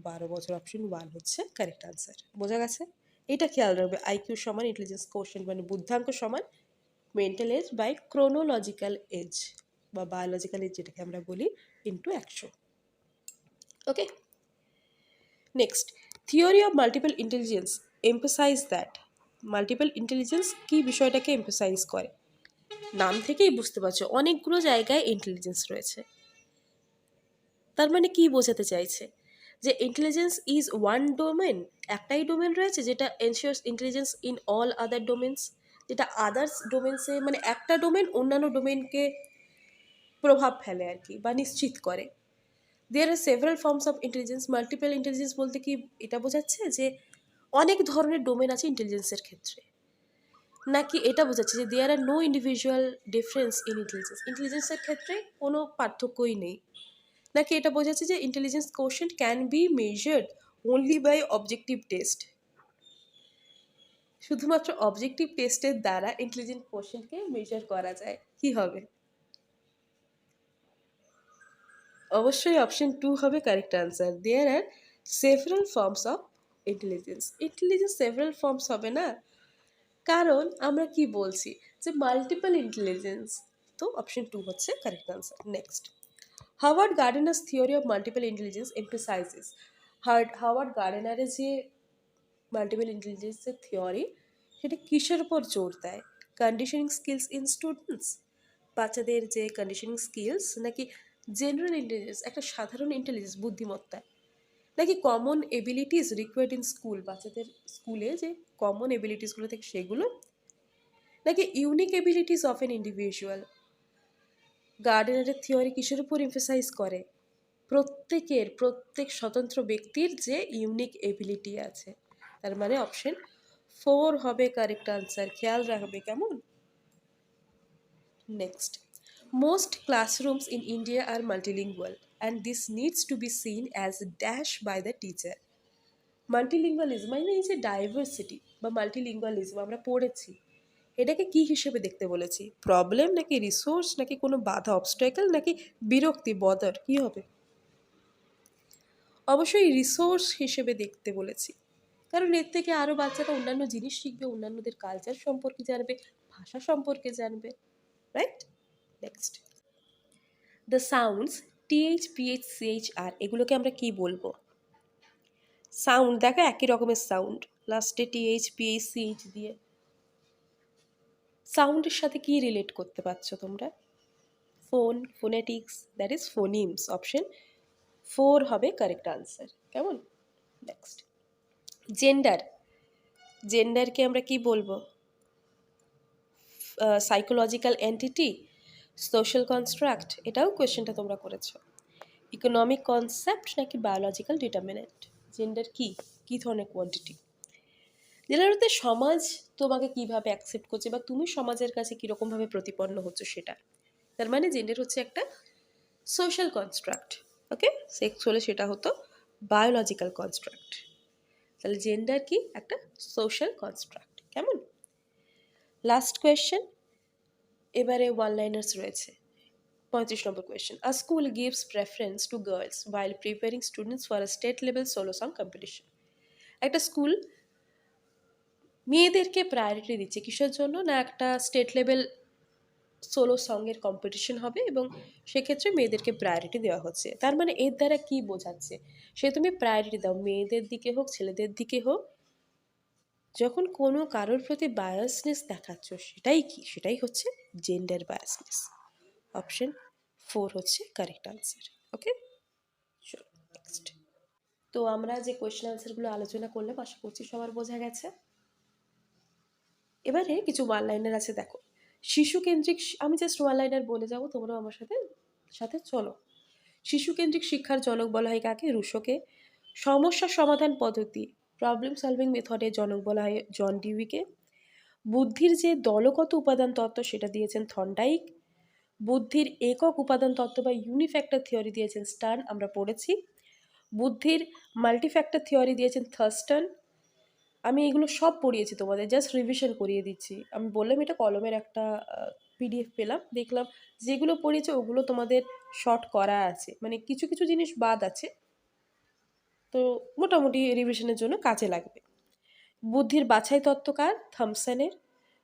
12 বছর। অপশন 1 হচ্ছে কারেক্ট আনসার। বোঝা গেছে? এটা খেয়াল রাখবে, আইকিউ সমান ইন্টেলিজেন্স কোশ্চেন মানে বুদ্ধাঙ্ক সমান mental age by chronological age বা বায়োলজিক্যাল এজ যেটাকে আমরা বলি into 100। Okay, next, theory of multiple intelligence emphasize that. Multiple intelligence কি বিষয়টাকে এমফাসাইজ করে? নাম থেকেই বুঝতে পারছো অনেকগুলো জায়গায় ইন্টেলিজেন্স রয়েছে। তার মানে কি বোঝাতে চাইছে? যে ইন্টেলিজেন্স ইজ ওয়ান ডোমেন, একটাই ডোমেন রয়েছে যেটা ensures intelligence in all other domains, যেটা আদার্স ডোমেন্সে মানে একটা ডোমেন অন্যান্য ডোমেনকে প্রভাব ফেলে আর কি বা নিশ্চিত করে। There are several forms of intelligence. Multiple intelligence বলতে কি এটা বোঝাচ্ছে যে অনেক ধরনের ডোমেন আছে ইন্টেলিজেন্সের ক্ষেত্রে, নাকি এটা বোঝাচ্ছে যে there are no individual difference in intelligence, ইন্টেলিজেন্সের ক্ষেত্রে কোনো পার্থক্যই নেই, নাকি এটা বোঝাচ্ছে যে intelligence quotient can be measured only by objective test, শুধুমাত্র অবজেক্টিভ টেস্টের দ্বারা ইন্টেলিজেন্স কোশেন্টকে মেজার করা যায়? কি হবে? অবশ্যই অপশন 2 হবে correct answer. There are several forms of intelligence. Intelligence several forms হবে না, কারণ আমরা কি বলছি যে মাল্টিপল ইন্টেলিজেন্স, তো অপশন 2 হচ্ছে correct answer. Next, Howard Gardner's theory of multiple intelligence emphasizes. Howard গার্ডেনারের যে মাল্টিপল ইন্টেলিজেন্সের থিওরি সেটা কিসের উপর জোর দেয়? কন্ডিশনিং স্কিলস ইন স্টুডেন্টস, বাচ্চাদের যে কন্ডিশনিং স্কিলস, নাকি জেনারেল ইন্টেলিজেন্স একটা সাধারণ ইন্টেলিজেন্স বুদ্ধিমত্তা, নাকি common abilities required in school বাচ্চাদের স্কুলে যে কমন এবিলিটিসগুলো থাকে সেগুলো, নাকি unique abilities of an individual? গার্ডেনারের থিওরি কিসের উপর এমফাসাইজ করে? প্রত্যেক স্বতন্ত্র ব্যক্তির যে ইউনিক এবিলিটি আছে। তার মানে অপশন 4 হবে কারেক্ট আনসার। খেয়াল রাখবে কেমন? Next, most classrooms in India are multilingual and this needs to be seen as dash by the teacher. Multilingualism মানে এই যে ডাইভার্সিটি বা মাল্টিলিঙ্গুয়ালিজম আমরা পড়েছি, এটাকে কি হিসেবে দেখতে বলেছি? প্রবলেম, নাকি রিসোর্স, নাকি কোনো বাধা অবস্ট্রাকল, নাকি বিরক্তি বদার? কি হবে? অবশ্যই রিসোর্স হিসেবে দেখতে বলেছি, কারণ এর থেকে আরও বাচ্চারা অন্যান্য জিনিস শিখবে, অন্যান্যদের কালচার সম্পর্কে জানবে, ভাষা সম্পর্কে জানবে, right? Next, the sounds TH PH CH R এগুলোকে আমরা কি বলবো? সাউন্ড দেখো একই রকমের সাউন্ড, লাস্টে TH PH CH দিয়ে। সাউন্ডের সাথে কি রিলেট করতে পারছো তোমরা? Phone, phonetics, that is phonemes. Option 4 হবে কারেক্ট আনসার। কেমন? Next, gender. জেন্ডারকে আমরা কি বলবো? সাইকোলজিক্যাল এন্টিটি, সোশ্যাল কনস্ট্রাক্ট, এটাও কোয়েশ্চেনটা তোমরা করেছো। ইকোনমিক কনসেপ্ট, নাকি বায়োলজিক্যাল ডিটারমিনেন্ট? জেন্ডার কি কি ধরনের কোয়ান্টিটি? জেনারেলতে সমাজ তোমাকে কিভাবে অ্যাকসেপ্ট করছে বা তুমি সমাজের কাছে কীরকমভাবে প্রতিপন্ন হচ্ছে সেটা। তার মানে জেন্ডার হচ্ছে একটা সোশ্যাল কনস্ট্রাক্ট। ওকে, সেক্স হলে সেটা হতো বায়োলজিক্যাল কনস্ট্রাক্ট। তাহলে জেন্ডার কি একটা সোশ্যাল কনস্ট্রাক্ট। কেমন? লাস্ট কোয়েশ্চেন, এবারে ওয়ান লাইনার্স রয়েছে। 35 নম্বর question, a school gives preference to girls while preparing students for a state level solo song competition. একটা স্কুল মেয়েদেরকে প্রায়োরিটি দিচ্ছে কিসের জন্য? না একটা স্টেট লেভেল সোলো সঙ্গের কম্পিটিশন হবে এবং সেক্ষেত্রে মেয়েদেরকে প্রায়োরিটি দেওয়া হচ্ছে। তার মানে এর দ্বারা কি বোঝাচ্ছে? সে তুমি প্রায়োরিটি দাও, মেয়েদের দিকে হোক ছেলেদের দিকে হোক, যখন কোনো কারোর প্রতি বায়াসনেস দেখাচ্ছ সেটাই কি, সেটাই হচ্ছে জেন্ডার বায়াসনেস। অপশন 4 হচ্ছে কারেক্ট আনসার। ওকে, চলো নেক্সট। তো আমরা যে কোয়েশ্চেন আনসারগুলো আলোচনা করলাম আশা করছি সবার বোঝা গেছে। এবারে কিছু ওয়ান লাইনার আছে, দেখো। শিশু কেন্দ্রিক, আমি জাস্ট ওয়ান লাইনার বলে যাব, তোমরাও আমার সাথে সাথে চলো। শিশু কেন্দ্রিক শিক্ষার জনক বলা হয় কাকে? রুশোকে। সমস্যা সমাধান পদ্ধতি, প্রবলেম সলভিং মেথডের জনক বলা হয় জন ডিউইকে। বুদ্ধির যে দলগত উপাদান তত্ত্ব সেটা দিয়েছেন থর্নডাইক। বুদ্ধির একক উপাদান তত্ত্ব বা ইউনিফ্যাক্টর থিওরি দিয়েছেন স্টার্ন, আমরা পড়েছি। বুদ্ধির মাল্টিফ্যাক্টর থিওরি দিয়েছেন থার্স্টন। আমি এগুলো সব পড়িয়েছি তোমাদের, জাস্ট রিভিশন করিয়ে দিচ্ছি। আমি বললাম এটা কলমের একটা পিডিএফ পেলাম, দেখলাম যেগুলো পড়িয়েছে ওগুলো তোমাদের শর্ট করা আছে, মানে কিছু কিছু জিনিস বাদ আছে, তো মোটামুটি রিভিশনের জন্য কাজে লাগবে। বুদ্ধির বাছাই তত্ত্ব কার? থমসনের।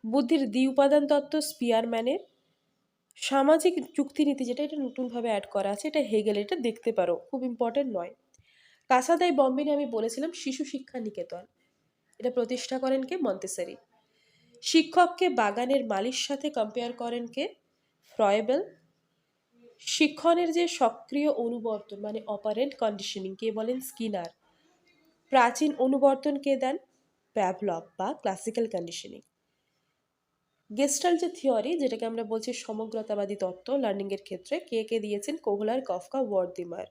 বুদ্ধির দ্বি উপাদান তত্ত্ব স্পিয়ারম্যানের। সামাজিক যুক্তিনীতি, যেটা এটা নতুনভাবে অ্যাড করা আছে, এটা হেগেল, এটা দেখতে পারো, খুব ইম্পর্টেন্ট নয়। কাসাদাই বম্বিনী আমি বলেছিলাম শিশু শিক্ষা নিকেতন, এটা প্রতিষ্ঠা করেন কে? মন্তেসরি। শিক্ষককে বাগানের মালির সাথে কম্পেয়ার করেন কে? ফ্রয়েবেল। শিক্ষণের যে সক্রিয় অনুবর্তন মানে অপারেন্ট কন্ডিশনিং কে বলেন? স্কিনার। প্রাচীন অনুবর্তন কে দেন? প্যাভলভ বা ক্লাসিক্যাল কন্ডিশনিং। গেস্টাল যে থিওরি, যেটাকে আমরা বলছি সমগ্রতাবাদী তত্ত্ব লার্নিংয়ের ক্ষেত্রে, কে কে দিয়েছেন? কোহলার, কফকা, ওয়ার্দিমার।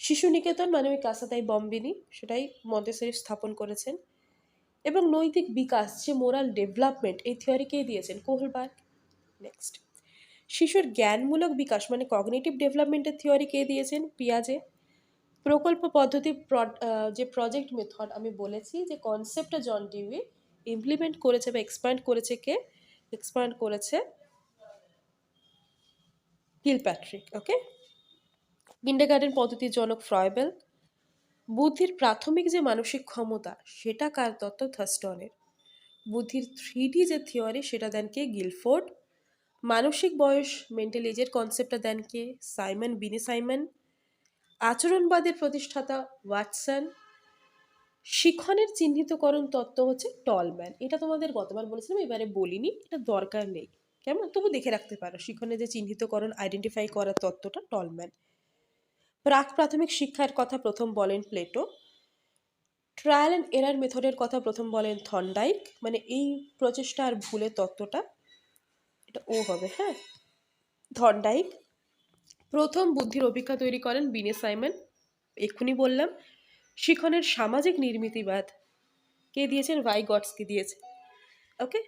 শিশু নিকেতন মানে ওই কাসাতাই বম্বিনী, সেটাই মন্তেসরি স্থাপন করেছেন। এবং নৈতিক বিকাশ যে মোরাল ডেভেলপমেন্ট, এই থিওরি কে দিয়েছেন? কোহলবার্গ। নেক্সট, শিশুর জ্ঞানমূলক বিকাশ মানে কগনিটিভ ডেভেলপমেন্টের থিওরি কে দিয়েছেন? পিয়াজে। প্রকল্প পদ্ধতি যে প্রজেক্ট মেথড আমি বলেছি, যে কনসেপ্টটা জন ডিউই ইমপ্লিমেন্ট করেছে বা এক্সপ্যান্ড করেছে কে? এক্সপ্যান্ড করেছে কিলপ্যাট্রিক। ওকে। কিন্ডারগার্টেন পদ্ধতির জনক ফ্রয়েবেল। বুদ্ধির প্রাথমিক যে মানসিক ক্ষমতা সেটা কার তত্ত্ব? থার্স্টনের। বুদ্ধির 3D যে থিওরি সেটা দেন কে? গিলফোর্ড। মানসিক বয়স মেন্টাল এজের কনসেপ্টটা দেন কে? সাইমন, বিনি সাইমন। আচরণবাদের প্রতিষ্ঠাতা ওয়াটসন। শিক্ষণের চিহ্নিতকরণ তত্ত্ব হচ্ছে টলম্যান, এটা তোমাদের গতবার বলেছিলাম, এবারে বলিনি, এটা দরকার নেই, কেমন, তবু দেখে রাখতে পারো। শিক্ষণের যে চিহ্নিতকরণ আইডেন্টিফাই করার তত্ত্বটা টলম্যান। প্রাক প্রাথমিক শিক্ষার কথা প্রথম বলেন প্লেটো। ট্রায়াল অ্যান্ড এরার মেথডের কথা প্রথম বলেন থর্নডাইক, মানে এই প্রচেষ্টা আর ভুলের তত্ত্বটা, এটা ও হবে, হ্যাঁ, থর্নডাইক। প্রথম বুদ্ধির অভিজ্ঞতা তৈরি করেন বিনে সাইমন, এক্ষুনি বললাম। শিক্ষণের সামাজিক নির্মিতিবাদ কে দিয়েছেন? ভাইগটসকে দিয়েছেন। ওকে।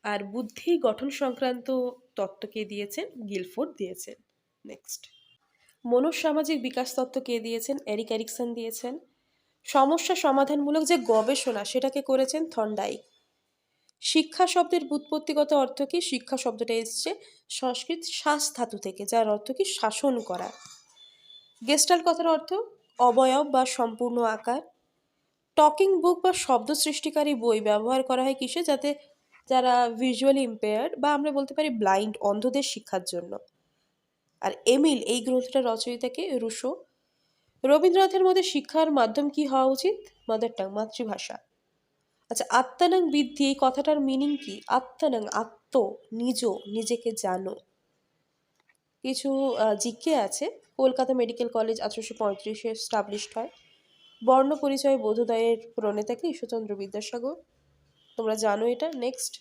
আর বুদ্ধি গঠন সংক্রান্ত তত্ত্ব কে দিয়েছেন? গিলফোর্ড দিয়েছেন। নেক্সট, মনসামাজিক বিকাশ তত্ত্ব কে দিয়েছেন? এরিক এরিকসন দিয়েছেন। সমস্যা সমাধানমূলক যে গবেষণা সেটাকে করেছেন থর্নডাইক। শিক্ষা শব্দের ব্যুৎপত্তিগত অর্থ কি? শিক্ষা শব্দটা এসছে সংস্কৃত শাস ধাতু থেকে, যার অর্থ কি? শাসন করা। গেস্টাল কথার অর্থ অবয়ব বা সম্পূর্ণ আকার। টকিং বুক বা শব্দ সৃষ্টিকারী বই ব্যবহার করা হয় কিসে? যাতে যারা ভিজুয়ালি ইম্পেয়ার্ড বা আমরা বলতে পারি ব্লাইন্ড, অন্ধদের শিক্ষার জন্য। আর এমিল এই গ্রন্থটার রচয়িতাকে? রুশো। রবীন্দ্রনাথের মধ্যে শিক্ষার মাধ্যম কি হওয়া উচিত? মাদার টাং, মাতৃভাষা। আচ্ছা, আত্মানাং বৃদ্ধি এই কথাটার মিনিং কি? আত্মানাং, আত্ম, নিজ, নিজেকে জানো। কিছু জিকে আছে। কলকাতা মেডিকেল কলেজ 1835-এ স্টাবলিশড হয়। বর্ণ পরিচয় বোধোদয়ের প্রণেতাকে? ঈশ্বরচন্দ্র বিদ্যাসাগর, তোমরা জানো এটা। নেক্সট,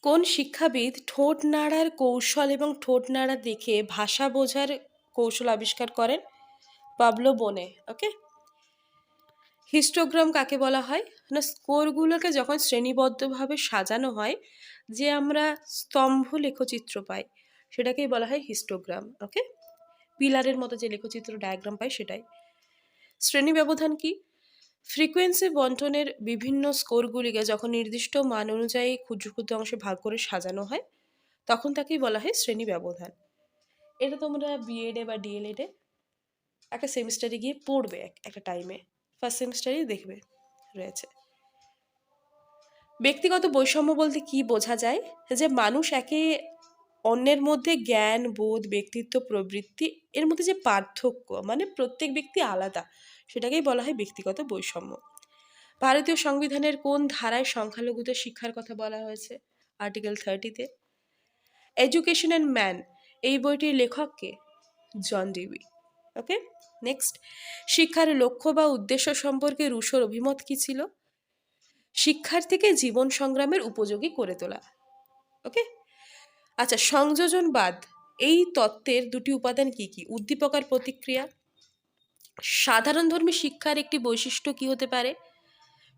কোন শিক্ষাবিদ ঠোঁট নাড়ার কৌশল এবং ঠোঁট নাড়া দেখে ভাষা বোঝার কৌশল আবিষ্কার করেন? পাবলো বোনে। ওকে। হিস্টোগ্রাম কাকে বলা হয়? না, স্কোরগুলোকে যখন শ্রেণীবদ্ধভাবে সাজানো হয় যে আমরা স্তম্ভ লেখচিত্র পাই সেটাকেই বলা হয় হিস্টোগ্রাম। ওকে। পিলারের মতো যে লেখচিত্র ডায়াগ্রাম পাই সেটাই। শ্রেণী ব্যবধান কি? ফ্রিকোয়েন্সি বন্টনের বিভিন্ন স্কোরগুলিকে যখন নির্দিষ্ট মান অনুযায়ী ক্ষুদ্র ক্ষুদ্র অংশে ভাগ করে সাজানো হয় তখন তাকেই বলা হয় শ্রেণী ব্যবধান। এটা তোমরা বিএডে বা ডিএলএডে একটা সেমিস্টারে গিয়ে পড়বে, একটা টাইমে ফার্স্ট সেমিস্টারেই দেখবে রয়েছে। ব্যক্তিগত বৈষম্য বলতে কি বোঝা যায়? যে মানুষ একে অন্যের মধ্যে জ্ঞান, বোধ, ব্যক্তিত্ব, প্রবৃত্তি এর মধ্যে যে পার্থক্য, মানে প্রত্যেক ব্যক্তি আলাদা, সেটাকেই বলা হয় ব্যক্তিগত বৈষম্য। ভারতীয় সংবিধানের কোন ধারায় সংখ্যালঘুদের শিক্ষার কথা বলা হয়েছে? আর্টিকেল 30-তে। এডুকেশন অ্যান্ড ম্যান এই বইটির লেখক কে? জন ডিবি। ওকে, নেক্সট, শিক্ষার লক্ষ্য বা উদ্দেশ্য সম্পর্কে রুশোর অভিমত কি ছিল? শিক্ষার্থীকে জীবন সংগ্রামের উপযোগী করে তোলা। ওকে, আচ্ছা, সংযোজনবাদ এই তত্ত্বের দুটি উপাদান কি কি? উদ্দীপক আর প্রতিক্রিয়া। সাধারণ ধর্মী শিক্ষার একটি বৈশিষ্ট্য কি হতে পারে?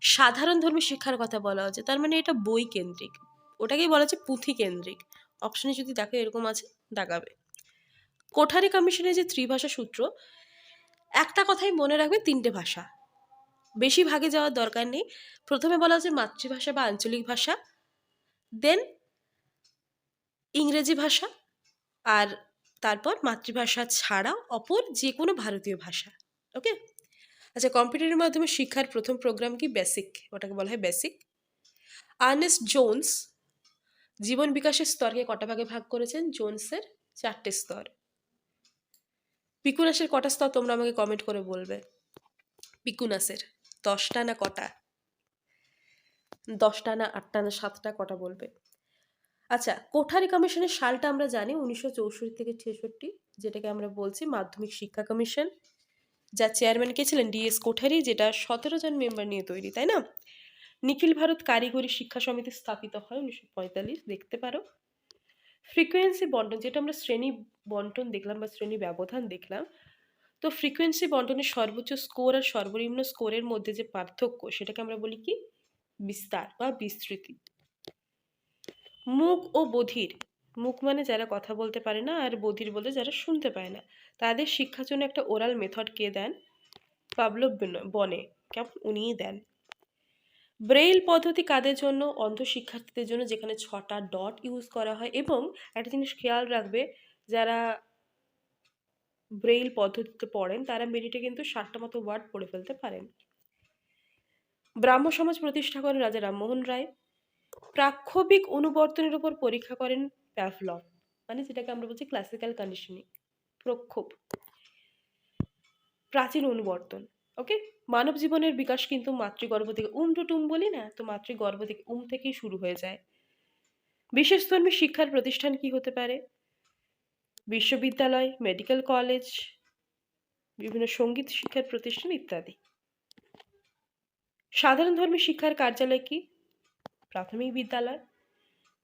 সাধারণ ধর্মী শিক্ষার কথা বলা হচ্ছে, তার মানে এটা বই কেন্দ্রিক, ওটাকেই বলা হচ্ছে পুঁথি কেন্দ্রিক। অপশনে যদি দেখে এরকম আছে, দাগাবে। কোঠারি কমিশনের যে ত্রিভাষা সূত্র, একটা কথাই মনে রাখবে, তিনটে ভাষা, বেশি ভাগে যাওয়ার দরকার নেই। প্রথমে বলা হচ্ছে মাতৃভাষা বা আঞ্চলিক ভাষা, দেন ইংরেজি ভাষা, আর তারপর মাতৃভাষা ছাড়া অপর যে কোনো ভারতীয় ভাষা। ওকে, আচ্ছা, কম্পিউটারের মাধ্যমে শিক্ষার প্রথম প্রোগ্রাম কি? বেসিক, ওটাকে বলা হয় বেসিক। আর্নেস্ট জোন্স জীবন বিকাশের স্তরকে কটা ভাগে ভাগ করেছেন? জোনসের 4টে স্তর। পিকুনাসের কটা স্তর তোমরা আমাকে কমেন্ট করে বলবে। পিকুনাসের 10টা না কটা? 10টা না 8টা না 7টা, কটা বলবে? আচ্ছা, কোঠারি কমিশনের সালটা আমরা জানি 1964 থেকে 66, যেটাকে আমরা বলছি মাধ্যমিক শিক্ষা কমিশন, যার চেয়ারম্যান কে ছিলেন? ডিএস কোঠারি, যেটা 17 জন মেম্বার নিয়ে তৈরি, তাই না? নিখিল ভারত কারিগরি শিক্ষা সমিতি স্থাপিত হয় 1945, দেখতে পারো। ফ্রিকোয়েন্সি বন্টন, যেটা আমরা শ্রেণী বন্টন দেখলাম বা শ্রেণী ব্যবধান দেখলাম, তো ফ্রিকোয়েন্সি বন্টনের সর্বোচ্চ স্কোর আর সর্বনিম্ন স্কোরের মধ্যে যে পার্থক্য, সেটাকে আমরা বলি কি? বিস্তার বা বিস্তৃতি। মুক ও বধির, মুক মানে যারা কথা বলতে পারে না, আর বধির বলতে যারা শুনতে পায় না, তাদের শিক্ষার জন্য একটা ওরাল মেথড কে দেন? পাবলভ বনে, কেমন, উনিই দেন। ব্রেইল পদ্ধতি কাদের জন্য? অন্ধ শিক্ষার্থীদের জন্য, যেখানে 6টা ডট ইউজ করা হয়। এবং একটা জিনিস খেয়াল রাখবে, যারা ব্রেইল পদ্ধতিতে পড়েন তারা মিনিটে কিন্তু 60টা মতো ওয়ার্ড পড়ে ফেলতে পারেন। ব্রাহ্ম সমাজ প্রতিষ্ঠা করেন রাজা রামমোহন রায়। প্রাক্ষবিক অনুবর্তনের উপর পরীক্ষা করেন প্যাভলভ, মানে যেটাকে আমরা বলছি ক্লাসিক্যাল কন্ডিশনিং। প্রক্ষোভ, প্রাচীন অনুবর্তন। ওকে, মানব জীবনের বিকাশ কিন্তু মাতৃগর্ভ থেকে, টু টুম বলি না, তো মাতৃগর্ভ থেকে, থেকেই শুরু হয়ে যায়। বিশেষধর্মী শিক্ষার প্রতিষ্ঠান কি হতে পারে? বিশ্ববিদ্যালয়, মেডিকেল কলেজ, বিভিন্ন সঙ্গীত শিক্ষার প্রতিষ্ঠান ইত্যাদি। সাধারণ ধর্মী শিক্ষার কার্যালয় কি? প্রাথমিক বিদ্যালয়।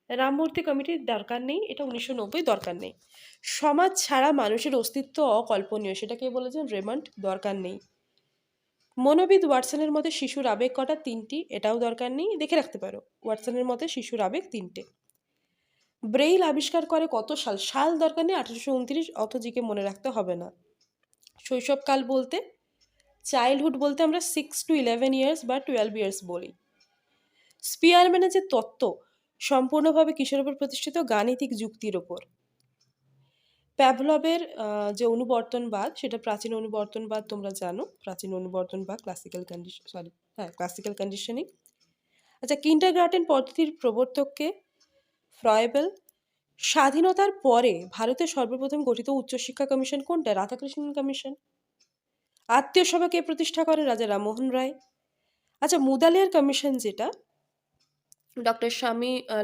রামমূর্তি কমিটির দরকার নেই, এটা 1990, দরকার নেই। সমাজ ছাড়া মানুষের অস্তিত্ব অকল্পনীয়, সেটা কে বলেছেন? রেমন্ড, দরকার নেই। মনোবিদ ওয়াটসনের মতে শিশুর আবেগ কটা? 3টি, এটাও দরকার নেই, দেখে রাখতে পারো। ওয়াটসনের মতে শিশুর আবেগ 3টে। ব্রেইল আবিষ্কার করে কত সাল? সাল দরকার নেই, 1829, অত জিকে মনে রাখতে হবে না। শৈশবকাল বলতে, চাইল্ডহুড বলতে আমরা 6 to 11 ইয়ার্স বা 12 ইয়ার্স বলি। স্পিয়ারম্যানের যে তত্ত্ব সম্পূর্ণভাবে কিসের উপর প্রতিষ্ঠিত? গাণিতিক যুক্তির ওপর। প্যাভলভের যে অনুবর্তনবাদ, সেটা প্রাচীন অনুবর্তনবাদ, তোমরা জানো প্রাচীন অনুবর্তনবাদ, ক্লাসিক্যাল কন্ডিশন, ক্লাসিক্যাল কন্ডিশনিং। আচ্ছা, কিন্ডারগার্টেন পদ্ধতির প্রবর্তককে? ফ্রয়েবেল। স্বাধীনতার পরে ভারতের সর্বপ্রথম গঠিত উচ্চশিক্ষা কমিশন কোনটা? রাধাকৃষ্ণন কমিশন। আত্মীয় সভা কে প্রতিষ্ঠা করেন? রাজা রামমোহন রায়। আচ্ছা, মুদালিয়ার কমিশন, যেটা ডক্টর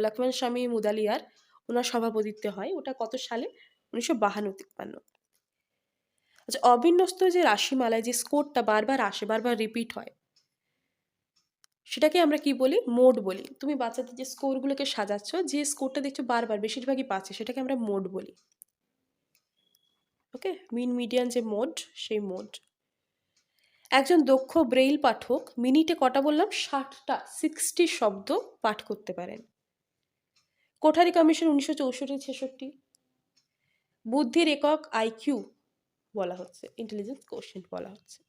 লক্ষ্মণ স্বামী মুদালিয়ার, ওনার সভাপতিত্বে হয়, ওটা কত সালে? 1952-53। আচ্ছা, অবিন্যস্ত যে রাশিমালায় যে স্কোরটা বারবার আসে, বারবার রিপিট হয়, সেটাকে আমরা কি বলি? মোড বলি। তুমি বাচ্চাদের যে স্কোরগুলোকে সাজাচ্ছ, যে স্কোরটা দেখছো বারবার বেশিরভাগই পাচ্ছে, সেটাকে আমরা মোড বলি। ওকে, মিন মিডিয়ান যে মোড, সেই মোড। একজন দক্ষ ব্রেইল পাঠক মিনিটে কটা বললাম? 60টা, 60 শব্দ পাঠ করতে পারেন। কোঠারি কমিশন 1964-66। বুদ্ধির একক আইকিউ বলা হচ্ছে, ইন্টেলিজেন্স কোশ্চেন্ট বলা হচ্ছে।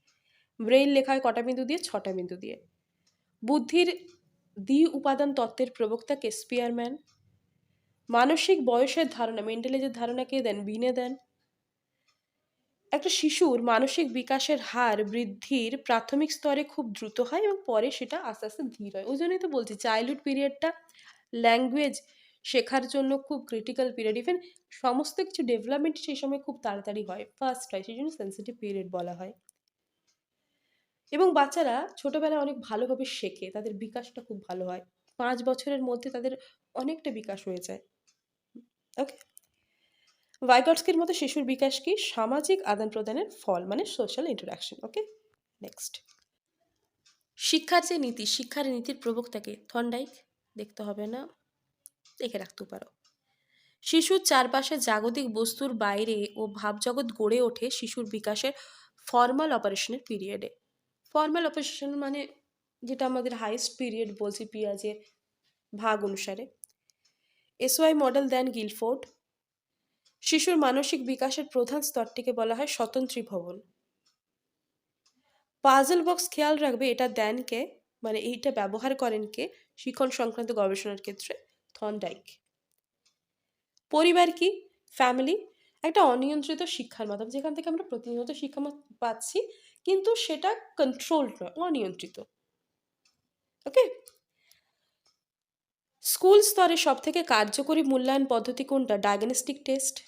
ব্রেইল লেখা হয় কটা বিন্দু দিয়ে? 6টা বিন্দু দিয়ে। বুদ্ধির উপাদান তত্ত্বের প্রবক্তা কে? স্পিয়ারম্যান। মানসিক বয়সের ধারণা, মেন্ডেলেজের ধারণা কে দেন? বিনে দেন। একটা শিশুর মানসিক বিকাশের হার বৃদ্ধির প্রাথমিক স্তরে খুব দ্রুত হয় এবং পরে সেটা আস্তে আস্তে ধীর হয়। ওই জন্যই তো বলছি চাইল্ডহুড পিরিয়ডটা ল্যাঙ্গুয়েজ শেখার জন্য খুব ক্রিটিক্যাল পিরিয়ড। ইভেন সমস্ত কিছু ডেভেলপমেন্ট সেই সময় খুব তাড়াতাড়ি হয়, ফার্স্ট হয়, সেই জন্য সেন্সিটিভ পিরিয়ড বলা হয়। এবং বাচ্চারা ছোটবেলায় অনেক ভালোভাবে শেখে, তাদের বিকাশটা খুব ভালো হয়। ৫ বছরের মধ্যে তাদের অনেকটা বিকাশ হয়ে যায়। ওকে? ভাইগটস্কির মতো শিশুর বিকাশ কি? সামাজিক আদান-প্রদানের ফল, মানে সোশ্যাল ইন্টারঅ্যাকশন। ওকে? নেক্সট। শিক্ষার যে নীতি, শিক্ষার নীতির প্রবক্তাকে থর্নডাইক। দেখতে হবে না, দেখে রাখতেও পারো। শিশুর চারপাশে জাগতিক বস্তুর বাইরে ও ভাবজগৎ গড়ে ওঠে শিশুর বিকাশের ফর্মাল অপারেশনের পিরিয়ডে। ফর্মাল অপারেশন মানে যেটা আমাদের হাইস্ট পিরিয়ড বলছি পিয়াজের ভাগ অনুসারে। এসওয়াই মডেল দেন গিলফোর্ড। শিশুর মানসিক বিকাশের প্রধান স্তরটিকে বলা হয় স্বতন্ত্রী ভবন। পাজল বক্স খেয়াল রাখবে, এটা দেন কে, মানে এইটা ব্যবহার করেন কে শিক্ষণ সংক্রান্ত গবেষণার ক্ষেত্রে? থর্নডাইক। পরিবার কি? ফ্যামিলি একটা অনিয়ন্ত্রিত শিক্ষার মাধ্যম, যেখান থেকে আমরা প্রতিনিয়ত শিক্ষা পাচ্ছি, কিন্তু সেটা কন্ট্রোলড নয়, অনিয়ন্ত্রিত। ওকে? স্কুল স্তরে সব থেকে কার্যকরী মূল্যায়ন পদ্ধতি কোনটা? ডায়াগনস্টিক টেস্ট,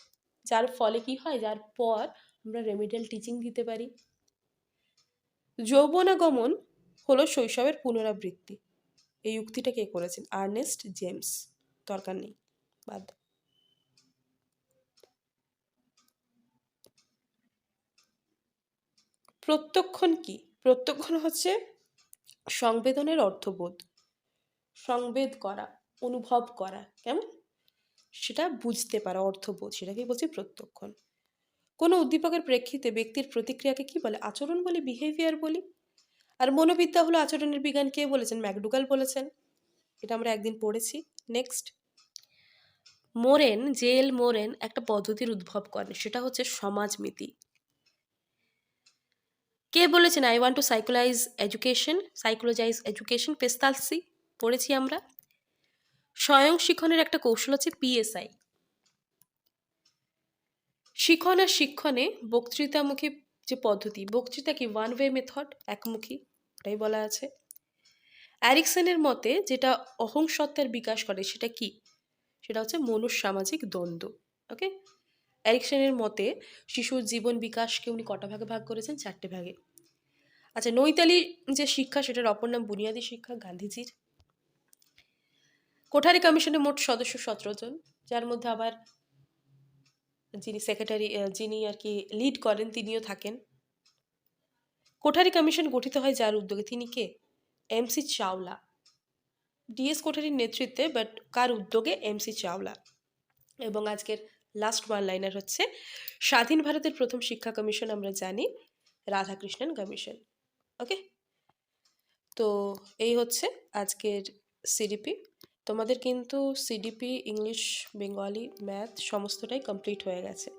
যার ফলে কি হয়, যার পর আমরা রেমিডিয়াল টিচিং দিতে পারি। যৌবনাগমন হলো শৈশবের পুনরাবৃত্তি। এই উক্তিটা কে করেছেন? Ernest James. দরকার নেই, বাদ। প্রত্যক্ষণ কি? প্রত্যক্ষণ হচ্ছে সংবেদনের অর্থবোধ, সংবেদ করা, অনুভব করা, কেমন সেটা বুঝতে পারা, অর্থবোধ, সেটাকেই বলছি প্রত্যক্ষণ। কোনো উদ্দীপকের প্রেক্ষিতে ব্যক্তির প্রতিক্রিয়াকে কি বলে? আচরণ বলি, বিহেভিয়ার বলি। আর মনোবিদ্যা হলো আচরণের বিজ্ঞান, কে বলেছেন? ম্যাকডুগাল বলেছেন। এটা আমরা একদিন পড়েছি। নেক্সট। মোরেন, জেএল মোরেন একটা পদ্ধতির উদ্ভব করেন, সেটা হচ্ছে সমাজমিতি। কে বলেছেন I want to psychologize education? Pestalozzi, পড়েছি আমরা। স্বয়ং শিক্ষণের একটা কৌশল হচ্ছে পিএসআই। শিখন আর শিক্ষণে বক্তৃতামুখী যে পদ্ধতি, বক্তৃতা কি? ওয়ান ওয়ে মেথড, একমুখী, এটাই বলা আছে। অ্যারিকসনের মতে যেটা অহংসত্ত্বের বিকাশ করে সেটা কি? সেটা হচ্ছে মনুসামাজিক দ্বন্দ্ব। ওকে? অ্যারিকসনের মতে শিশুর জীবন বিকাশকে উনি কটা ভাগে ভাগ করেছেন? 4টে ভাগে। আচ্ছা, নৈতালি যে শিক্ষা, সেটার অপর নাম বুনিয়াদী শিক্ষা, গান্ধীজির। কোঠারি কমিশনের মোট সদস্য 17 জন, যার মধ্যে আবার যিনি সেক্রেটারি, যিনি আর কি লিড করেন, তিনিও থাকেন। কোঠারি কমিশন গঠিত হয় যার উদ্যোগে? তিনি কে? এমসি চাওলা। ডিএস কোঠারির নেতৃত্বে, বাট কার উদ্যোগে? এমসি চাওলা। এবং আজকের লাস্ট ওয়ান লাইনার হচ্ছে স্বাধীন ভারতের প্রথম শিক্ষা কমিশন আমরা জানি রাধাকৃষ্ণন কমিশন। ওকে? তো এই হচ্ছে আজকের সিডিপি। তোমাদের কিন্তু সিডিপি, ইংলিশ, বেঙ্গলি, ম্যাথ সমস্তটাই কমপ্লিট হয়ে গেছে।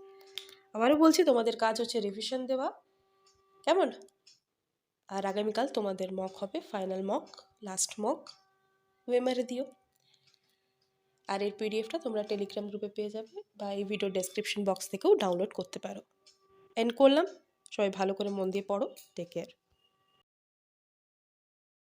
আবারও বলছি, তোমাদের কাজ হচ্ছে রিভিশন দেওয়া, কেমন? আর আগামীকাল তোমাদের মক হবে, ফাইনাল মক, লাস্ট মক, ওয়েমারে দিও। আর এর পিডিএফটা তোমরা টেলিগ্রাম গ্রুপে পেয়ে যাবে, বা এই ভিডিও ডেসক্রিপশন বক্স থেকেও ডাউনলোড করতে পারো। এন্ড করলাম, সবাই ভালো করে মন দিয়ে পড়ো। Take care.